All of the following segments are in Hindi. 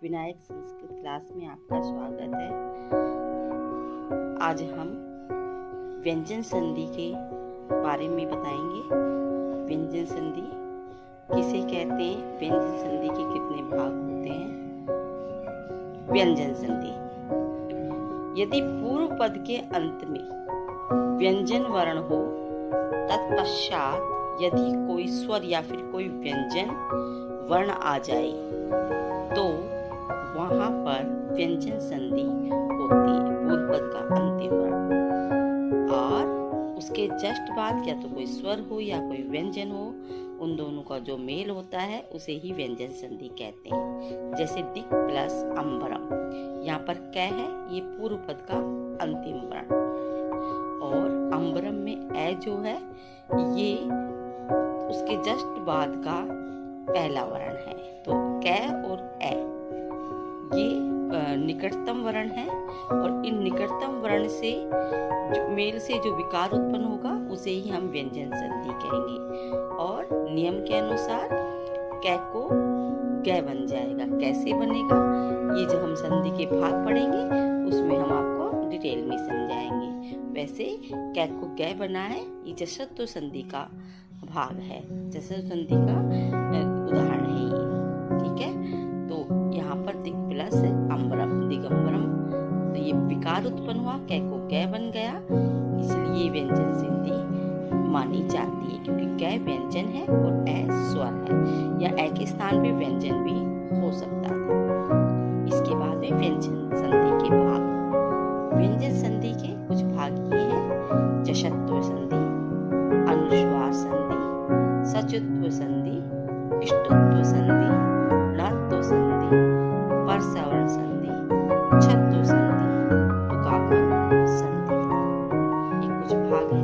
विनायक संस्कृत क्लास में आपका स्वागत है। आज हम व्यंजन संधि के बारे में बताएंगे। व्यंजन संधि किसे कहते हैं, व्यंजन संधि के कितने भाग होते हैं। व्यंजन संधि, यदि पूर्व पद के अंत में व्यंजन वर्ण हो, तत्पश्चात यदि कोई स्वर या फिर कोई व्यंजन वर्ण आ जाए तो वहां पर व्यंजन संधि होती है। पूर्व पद का अंतिम वर्ण और उसके जस्ट बाद या तो कोई स्वर हो या कोई व्यंजन हो, उन दोनों का जो मेल होता है उसे ही व्यंजन संधि कहते हैं। जैसे दिक् प्लस अम्बरम, यहाँ पर कै है, ये पूर्व पद का अंतिम वर्ण, और अम्बरम में ए जो है ये उसके जस्ट बाद का पहला वर्ण है। तो कै और ए ये निकटतम वर्ण है, और इन निकटतम वर्ण से मेल से जो विकार उत्पन्न होगा उसे ही हम व्यंजन संधि कहेंगे। और नियम के अनुसार कै को कै बन जाएगा। कैसे बनेगा, ये जब हम संधि के भाग पढ़ेंगे उसमें हम आपको डिटेल में समझाएंगे। वैसे कै को कै बना है, ये जशत्व संधि का भाग है, जशत्व संधि का उदाहरण है ये। ठीक है, तो यहाँ पर दिक् प्लस अम्बरम, दिगंबरम, तो ये विकार उत्पन्न हुआ, कै को कै बन गया, इसलिए व्यंजन संधि मानी जाती है, क्योंकि कै व्यंजन है और ए स्वर है, या ए के स्थान पे व्यंजन भी हो सकता था। इसके बाद में व्यंजन संधि के भाग। व्यंजन संधि के कुछ भाग ये हैं: जशत्व संधि, अनुस्वार संधि, सचुत्व संधि, इष्टुत्व संधि, णत्व संधि, परसवर्ण संधि, छत्व संधि, तुकागम संधि, ये कुछ भाग है।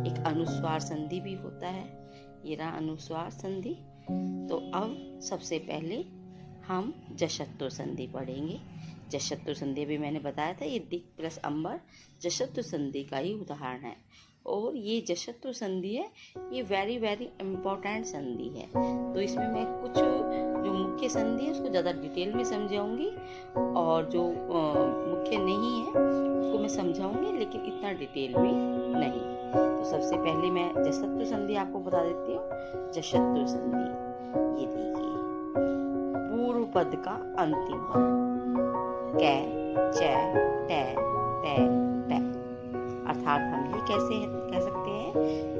एक अनुस्वार संधि भी होता है, ये रहा अनुस्वार संधि। तो अब सबसे पहले हम जशत्व संधि पढ़ेंगे। जशत्व संधि अभी मैंने बताया था, ये दिक् प्लस अम्बर जशत्व संधि का ही उदाहरण है, और ये जशत्व संधि है, ये वेरी वेरी इम्पोर्टेंट संधि है। तो इसमें मैं कुछ जो मुख्य संधि है उसको ज़्यादा डिटेल में समझाऊंगी, और जो मुख्य नहीं है उसको मैं समझाऊंगी, लेकिन इतना डिटेल में नहीं। तो सबसे पहले मैं जशत्व संधि आपको बता देती हूँ। जशत्व संधि, ये देखिए, पूर्व पद का अंतिम वर्ण कै, चै, टै, तै, टै, अर्थात हम ये कैसे कह सकते हैं,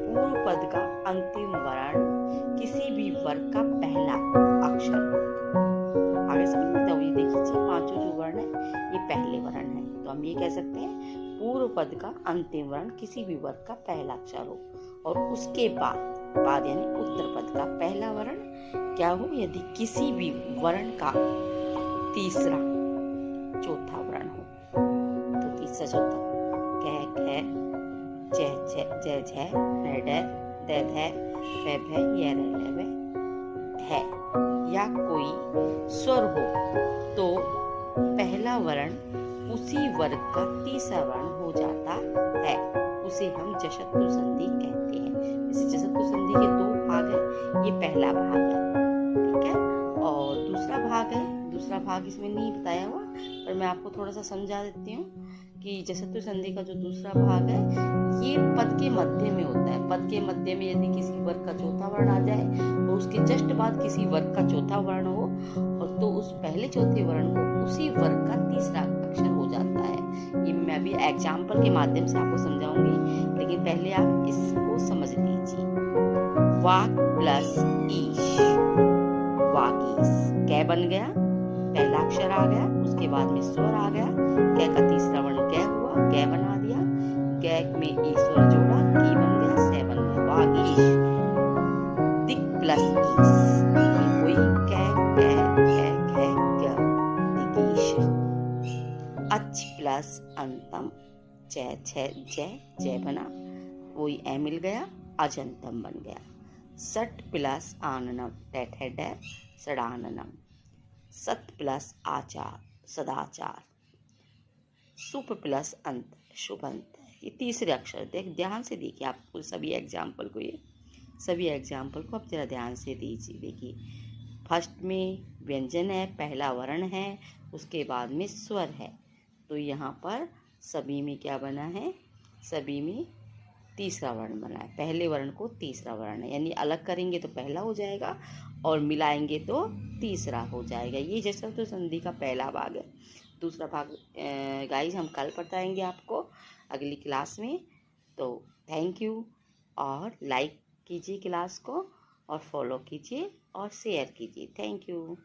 पूर्व पद का अंतिम वर्ण किसी भी वर्ग का पहला अक्षर। आगे समझ में तो ये देखिए, पांचों जो वर्ण है ये पहले वर्ण है, तो हम ये कह सकते हैं पूर्व पद का अंतिम वर्ण किसी भी वर्ग का पहला अक्षर हो, और उसके बाद यानी उत्तर पद का पहला वर्ण क्या हो, यदि किसी भी वर्ण का तीसरा चौथा वर्ण हो। तो तीसरा चौथा कै, खे, जै, जै, झै, नै, डै, दै, धै, भै, भै, यै, रै, लै, वै, है, या कोई स्वर हो तो पहला वर्ण उसी वर्ग का तीसरा वर्ण हो जाता है, उसे हम जशत्व संधि कहते हैं। जैसे जशत्व संधि के दो भाग है, ये पहला भाग है, ठीक है, और दूसरा भाग है, दूसरा भाग इसमें नहीं बताया हुआ, पर मैं आपको थोड़ा सा समझा देती हूँ कि जशत्व संधि का जो दूसरा भाग है ये पद के मध्य में होता है। पद के मध्य में यदि किसी वर्ग का चौथा वर्ण आ जाए और उसके जस्ट बाद किसी वर्ग का चौथा वर्ण हो, और तो उस पहले चौथे वर्ण को उसी वर्ग का तीसरा अक्षर हो जाता है। ये मैं अभी एग्जाम्पल के माध्यम से आपको समझाऊंगी, लेकिन पहले आप इसको समझ लीजिए। वाक प्लस ईश, वागीश, कै बन गया, पहला अक्षर आ गया, उसके बाद में स्वर आ गया, कै का तीसरा वर्ण कै हुआ, कै बना दिया, कै में ई स्वर जोड़ा, की बन गया, से बन गया, वागीश। दिक् प्लस ईस, वही कै, कै, कै, कै, कै, दिगीश। अच प्लस अंतम, जै, छै, जै, जै बना, वही ए मिल गया, अजंतम बन गया। सट प्लस आननम, टै, ठै, डै, सडाननम। सत्य प्लस आचार सदाचार, शुभ प्लस अंत शुभ अंत। ये तीसरे अक्षर ध्यान से देखिए, आपको सभी एग्जाम्पल को आप जरा ध्यान से दीजिए। देखिए फर्स्ट में व्यंजन है, पहला वर्ण है, उसके बाद में स्वर है। तो यहाँ पर सभी में क्या बना है, सभी में तीसरा वर्ण बना है। पहले वर्ण को तीसरा वर्ण है, यानी अलग करेंगे तो पहला हो जाएगा और मिलाएंगे तो तीसरा हो जाएगा। ये जैसा तो संधि का पहला भाग है। दूसरा भाग गाइस हम कल बताएंगे आपको अगली क्लास में। तो थैंक यू, और लाइक कीजिए क्लास को, और फॉलो कीजिए और शेयर कीजिए। Thank you.